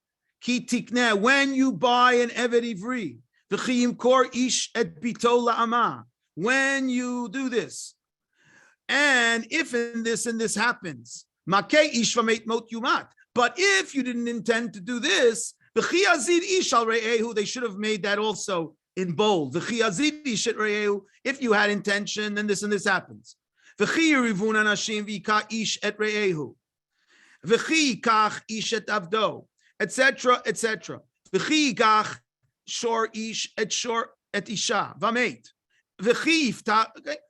Ki tikneh, when you buy an eved ivri, v'chi yimkor ish et bito la'ama, when you do this, and if in this and this happens, makei ish v'meit mot yumat. But if you didn't intend to do this, v'chi azid ish al re'ehu, they should have made that also in bold. V'chi azid ish et re'ehu, if you had intention, then this and this happens. V'chi yirivun anashim v'ika ish et re'ehu. V'chi kach ish et avdo, etc., etc. V'chi kach shor ish et isha v'meit. V'chi yifta.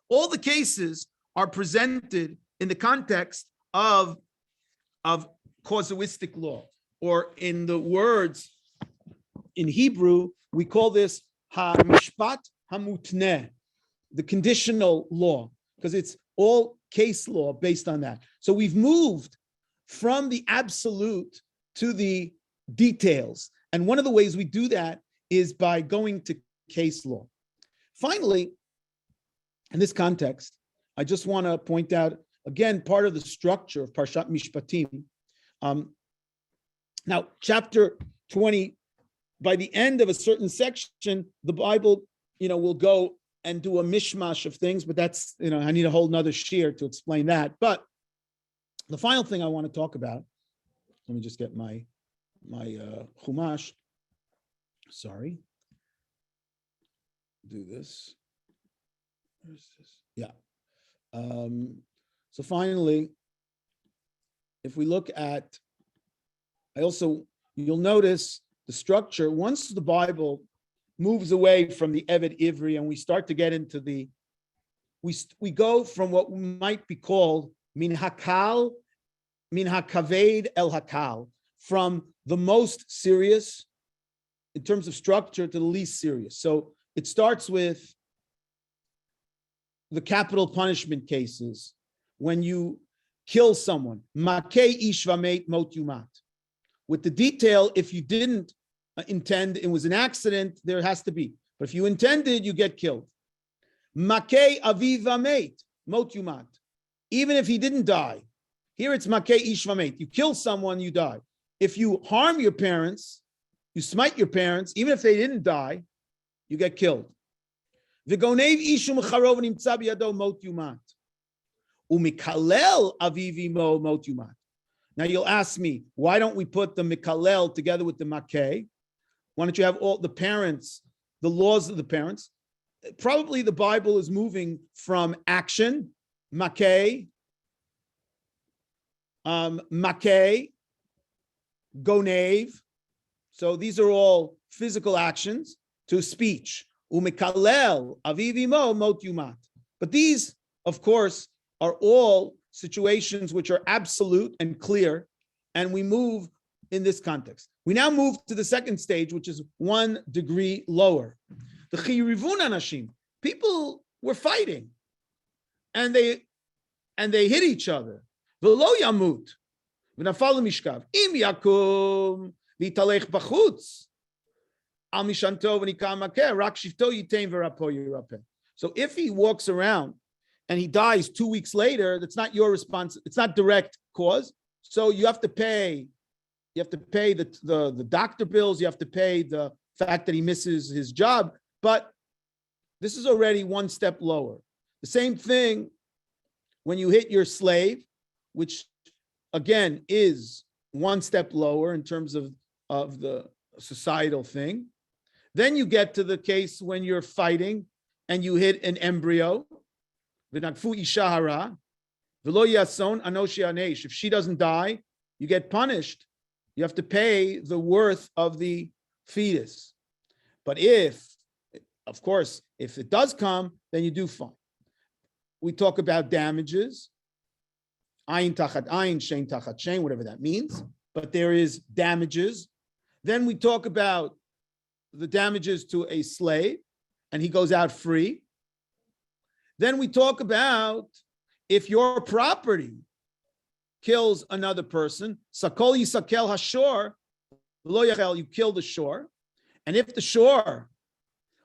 All the cases are presented in the context of causalistic law, or in the words in Hebrew, we call this ha-mishpat hamutneh, the conditional law, because it's all case law based on that. So we've moved from the absolute to the details. And one of the ways we do that is by going to case law. Finally, in this context, I just want to point out, again, part of the structure of Parashat Mishpatim. Now, chapter 20, by the end of a certain section, the Bible, will go and do a mishmash of things, but that's, I need a whole nother shear to explain that. But the final thing I want to talk about, let me just get my chumash. Sorry. Do this. Where's this? Yeah. So finally, if we look at, you'll notice the structure. Once the Bible moves away from the Eved Ivri and we start to get into we go from what might be called min hakaved el hakal, from the most serious in terms of structure to the least serious. So it starts with the capital punishment cases. When you kill someone, makei ish v'meit mot yumat. With the detail, if you didn't intend, it was an accident, there has to be. But if you intended, you get killed. Makei aviv v'meit mot yumat. Even if he didn't die. Here it's makei ish v'meit. You kill someone, you die. If you harm your parents, you smite your parents, even if they didn't die, you get killed. V'gonev ishu m'charov nimtza b'yado mot yumat. U'mikalel aviv imo mot yumat. Now you'll ask me, why don't we put the mikalel together with the makeh? Why don't you have all the parents, the laws of the parents? Probably the Bible is moving from action, makeh, gonev. So these are all physical actions, to speech. Umikalel aviv imo mot yumat. But these, of course, are all situations which are absolute and clear, and we move in this context. We now move to the second stage, which is 1 degree lower. The chiyurivun anashim, people were fighting, and they hit each other. V'lo yamut v'nafal mishkav im yakum v'talech b'chutz al mishanto v'nikam makeh rak shifto yitain v'rapo yirapeh. So if he walks around and he dies 2 weeks later, that's not your response. It's not direct cause. So you have to pay. You have to pay the doctor bills. You have to pay the fact that he misses his job. But this is already 1 step lower. The same thing when you hit your slave, which again is 1 step lower in terms of the societal thing. Then you get to the case when you're fighting and you hit an embryo. If she doesn't die, you get punished. You have to pay the worth of the fetus. But if it does come, then you do fine. we talk about damages, ayin tachat ayin, shein tachat shein, whatever that means. But there is damages. Then we talk about the damages to a slave, and he goes out free. Then we talk about if your property kills another person, sakol yisakel hashor, lo yachel, you kill the shore. And if the shore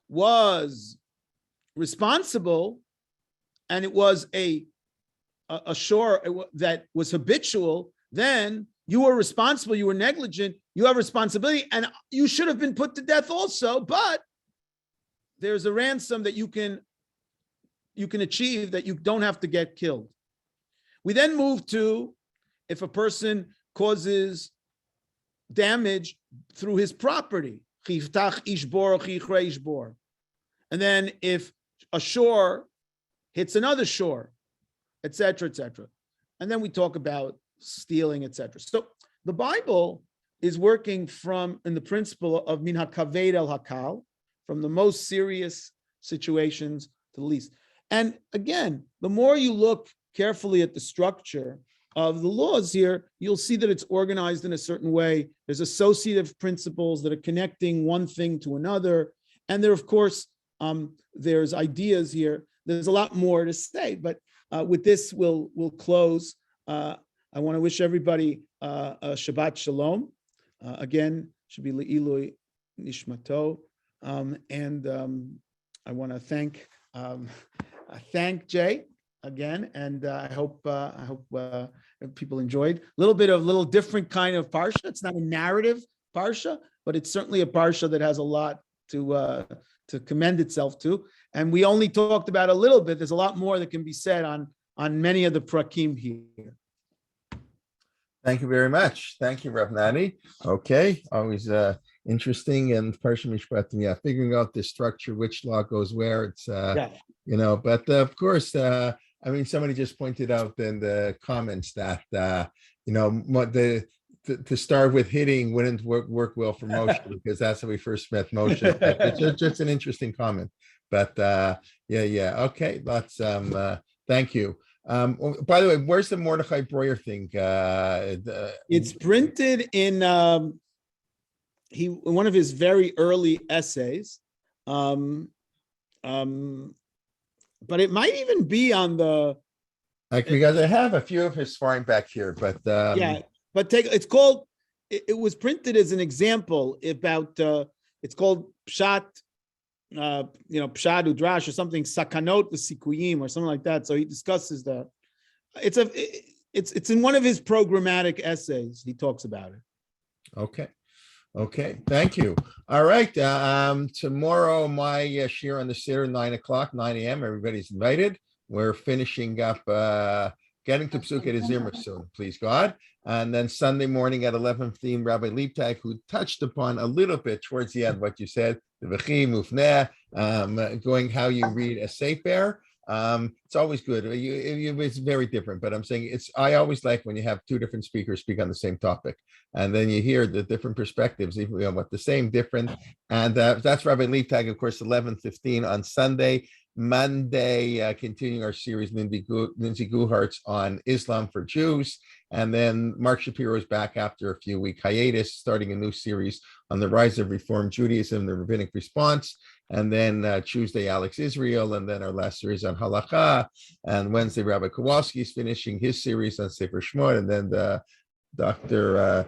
was responsible and it was a shore that was habitual, then you were responsible, you were negligent, you have responsibility, and you should have been put to death also, but there's a ransom that you can achieve that you don't have to get killed. We then move to if a person causes damage through his property. And then if a shore hits another shore, etc., etc. And then we talk about stealing, etc. So the Bible is working in the principle of min hakaved el hakal, from the most serious situations to the least. And again, the more you look carefully at the structure of the laws here, you'll see that it's organized in a certain way. There's associative principles that are connecting one thing to another. And there, of course, there's ideas here. There's a lot more to say, but with this, we'll close. I want to wish everybody a Shabbat Shalom. Again, should be Le'ilui Nishmato. And I want to thank Jay again, and I hope people enjoyed a little different kind of parsha. It's not a narrative parsha, but it's certainly a parsha that has a lot to commend itself to. And we only talked about a little bit. There's a lot more that can be said on many of the prakim here. Thank you very much. Thank you, Rabbi Nani. Okay, always interesting. And Parashat Mishpatim, figuring out the structure, which law goes where. It's but of course, somebody just pointed out in the comments that to start with hitting wouldn't work well for Moshe because that's how we first met Moshe. It's just an interesting comment. But okay, lots. Thank you. By the way, where's the Mordechai Breuer thing? It's printed in one of his very early essays, but it might even be on the because I have a few of his sparring back here, but it's called. It was printed as an example about. It's called Pshat. Pshat Udrash or something, Sakanot V'Sikuyim or something like that. So he discusses that. It's in one of his programmatic essays. He talks about it. Okay. Thank you. All right. Tomorrow, my shir on the Siddur, 9 a.m. Everybody's invited. We're finishing up, getting to Psukei Zimra soon, please God. And then Sunday morning at 11:15, Rabbi Liebtag, who touched upon a little bit towards the end what you said, the V'chi Mufneh, going how you read a Sefer. It's always good. It's very different, but I'm saying I always like when you have two different speakers speak on the same topic, and then you hear the different perspectives, even what the same, different. And that's Rabbi Liebtag, of course, 11:15 on Sunday. Monday, continuing our series, Lindsay Guhart's on Islam for Jews. And then Mark Shapiro is back after a few-week hiatus, starting a new series on the rise of Reform Judaism, the rabbinic response. And then Tuesday, Alex Israel, and then our last series on Halakha. And Wednesday, Rabbi Kowalski is finishing his series on Sefer Shemot. And then Dr.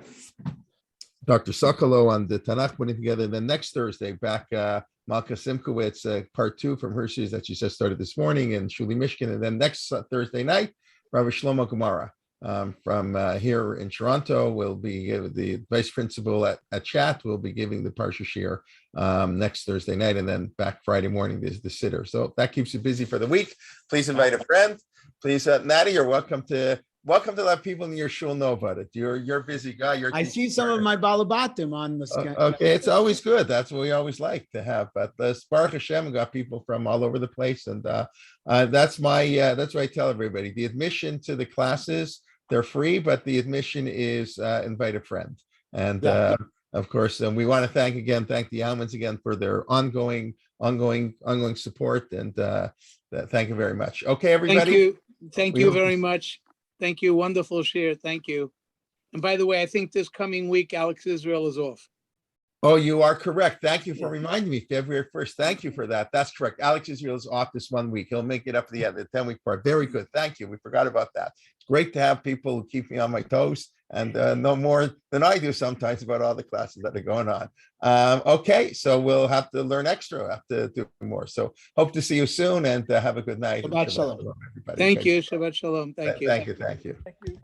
Sokolow on the Tanakh putting together. And then next Thursday, back Malka Simkowitz, part 2 from her series that she just started this morning, and Shuli Mishkin. And then next Thursday night, Rabbi Shlomo Gemara from here in Toronto will be the vice principal at Chat will be giving the Parsha Shir next Thursday night, and then back Friday morning there's the Siddur. So that keeps you busy for the week. Please invite a friend. Please, Natty, you're welcome to let people in your shul know about it. You're a busy guy. I see some of my balabatim on the screen. Okay, it's always good. That's what we always like to have. But Baruch Hashem got people from all over the place, and that's what I tell everybody. The admission to the classes, they're free, but the admission is invite a friend. And of course, we want to thank the Almonds again for their ongoing ongoing support, and thank you very much. Okay, everybody. Thank you. Thank We you hope to very see- much. Thank you. Wonderful share. Thank you. And by the way, I think this coming week, Alex Israel is off. Oh, you are correct. Thank you for Yeah. reminding me, February 1st. Thank you for that. That's correct. Alex Israel is off this 1 week. He'll make it up for the 10-week part. Very good. Thank you. We forgot about that. It's great to have people who keep me on my toes and know more than I do sometimes about all the classes that are going on. Okay, so we'll have to learn extra. Have to do more. So hope to see you soon, and have a good night. Shabbat shalom. Everybody. Thank Okay. you. Shabbat shalom. Thank you. Thank you. Thank you. Thank you.